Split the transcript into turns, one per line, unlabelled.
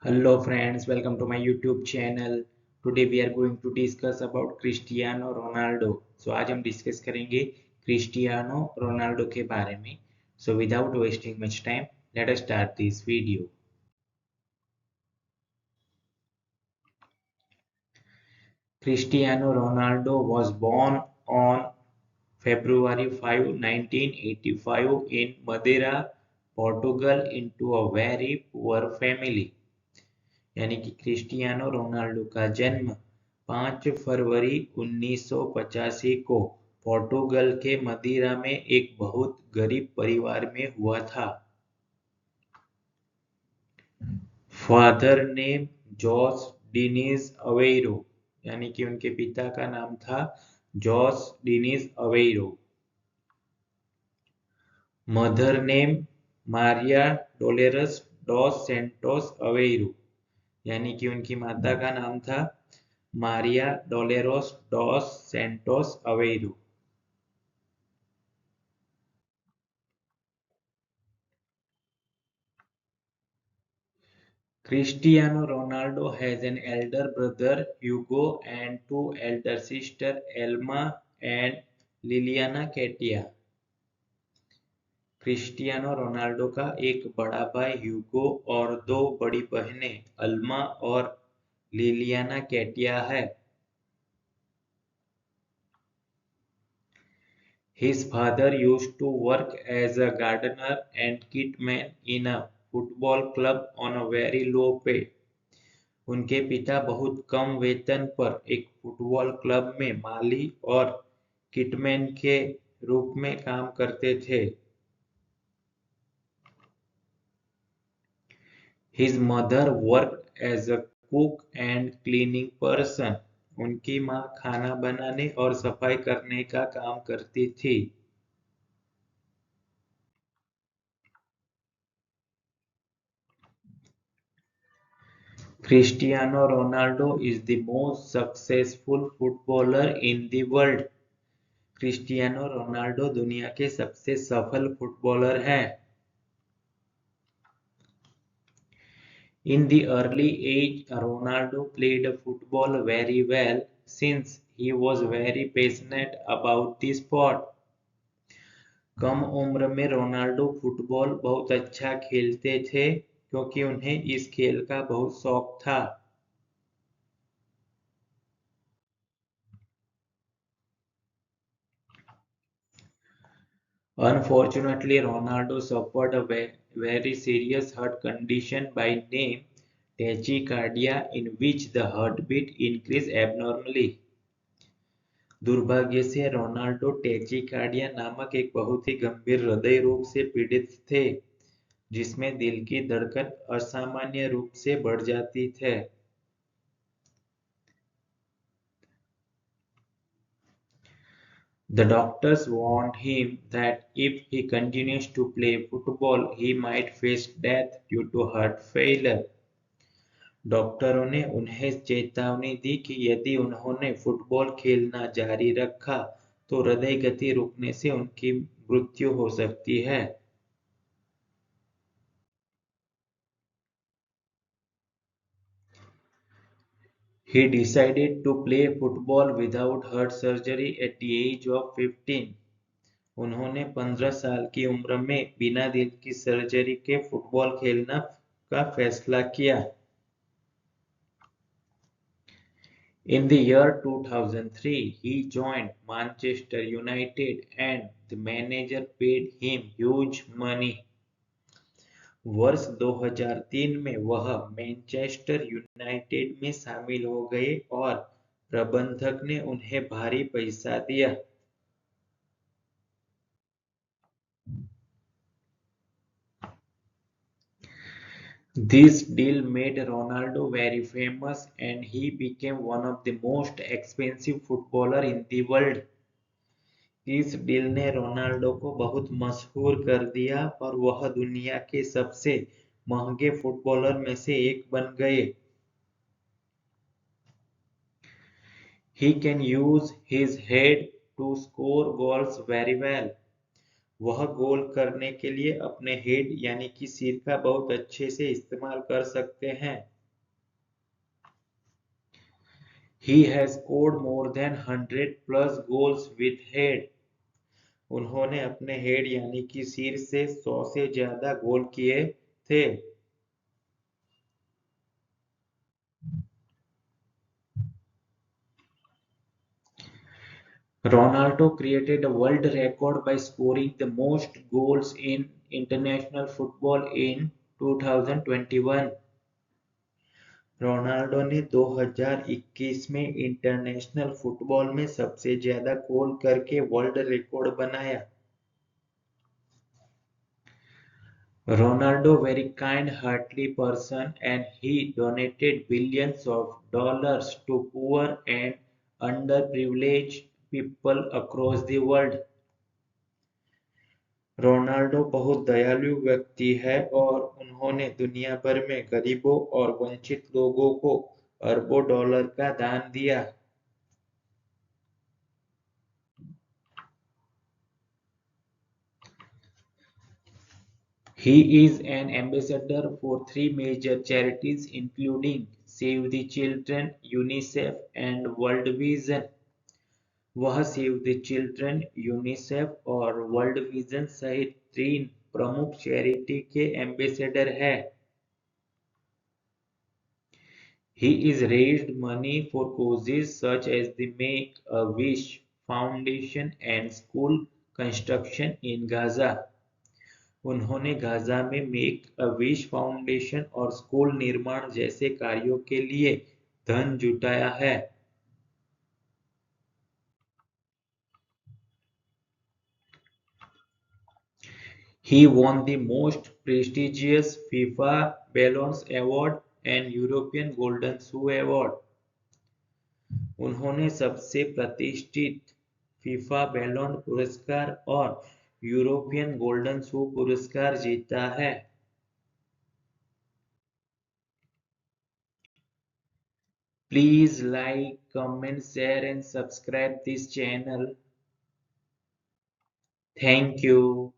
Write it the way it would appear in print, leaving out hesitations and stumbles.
Hello friends, welcome to my YouTube channel. Today we are going to discuss about Cristiano Ronaldo. So आज हम discuss करेंगे Cristiano Ronaldo के बारे में. So without wasting much time, let us start this video. Cristiano Ronaldo was born on February 5, 1985 in Madeira, Portugal into a very poor family. यानी कि Cristiano Ronaldo का जन्म 5 फरवरी 1985 को पोर्टुगल के मदीरा में एक बहुत गरीब परिवार में हुआ था। Father name Jose Denise Aveiro, यानी कि उनके पिता का नाम था जोस डिनीज अवेरो। Mother name Maria Dolores dos Santos Aveiro, यानी कि उनकी माता का नाम था Maria Dolores dos Santos Aveiro. Cristiano Ronaldo has an elder brother Hugo and two elder sisters Elma and Liliana Katia. Cristiano Ronaldo का एक बड़ा भाई ह्यूगो और दो बड़ी बहनें अल्मा और लिलियाना कैटिया है। His father used to work as a gardener and kitman in a football club on a very low pay. उनके पिता बहुत कम वेतन पर एक फुटबॉल क्लब में माली और किटमैन के रूप में काम करते थे। His mother worked as a cook and cleaning person. उनकी माँ खाना बनाने और सफाई करने का काम करती थी। Cristiano Ronaldo is the most successful footballer in the world. Cristiano Ronaldo दुनिया के सबसे सफल फुटबॉलर हैं। In the early age, Ronaldo played football very well since he was very passionate about the sport. कम उम्र में रोनाल्डो फुटबॉल बहुत अच्छा खेलते थे क्योंकि उन्हें इस खेल का बहुत शौक था। Unfortunately, Ronaldo suffered a very serious heart condition by name tachycardia, in which the heartbeat increased abnormally. दुर्भाग्य से रोनाल्डो टैचिकार्डिया नामक एक बहुत ही गंभीर हृदय रोग से पीड़ित थे, जिसमें दिल की धड़कन असामान्य रूप से बढ़ जाती थे। The doctors warned him that if he continues to play football, he might face death due to heart failure. डॉक्टरों ने उन्हें चेतावनी दी कि यदि उन्होंने फुटबॉल खेलना जारी रखा तो हृदय गति रुकने से उनकी मृत्यु हो सकती है। He decided to play football without heart surgery at the age of 15. उन्होंने 15 साल की उम्र में बिना दिल की सर्जरी के फुटबॉल खेलना का फैसला किया। In the year 2003, he joined Manchester United and the manager paid him huge money. वर्ष 2003 में वह मैनचेस्टर यूनाइटेड में शामिल हो गए और प्रबंधक ने उन्हें भारी पैसा दिया। This deal made Ronaldo very famous and he became one of the most expensive footballer in the world. इस डील ने रोनाल्डो को बहुत मशहूर कर दिया और वह दुनिया के सबसे महंगे फुटबॉलर में से एक बन गए। He can use his head to score goals very well. वह गोल करने के लिए अपने हेड यानी कि सिर का बहुत अच्छे से इस्तेमाल कर सकते हैं। He has scored more than 100 plus goals with head. उन्होंने अपने हेड यानी कि सिर से 100 से ज्यादा गोल किए थे. Ronaldo created a world record by scoring the most goals in international football in 2021. Ronaldo ने 2021 में इंटरनेशनल फुटबॉल में सबसे ज्यादा गोल करके वर्ल्ड रिकॉर्ड बनाया. Ronaldo very kind-hearted person and he donated billions of dollars to poor and underprivileged people across the world. Ronaldo बहुत दयालु व्यक्ति है और उन्होंने दुनिया भर में गरीबों और वंचित लोगों को अरबों डॉलर का दान दिया. He is an ambassador for three major charities including Save the Children, UNICEF and World Vision. वह सेव द चिल्ड्रन, यूनिसेफ और वर्ल्ड विजन सहित 3 प्रमुख चैरिटी के एम्बेसडर है. He is raised money for causes such as the Make-A-Wish Foundation and school construction in Gaza. उन्होंने Gaza में make a wish foundation और school निर्माण जैसे कार्यों के लिए धन जुटाया है. He won the most prestigious FIFA Ballon Award and European Golden Shoe Award. उन्होंने सबसे प्रतिष्ठित फीफा बैलोन पुरस्कार और यूरोपियन गोल्डन शू पुरस्कार जीता है. Please like, comment, share and subscribe this channel. Thank you.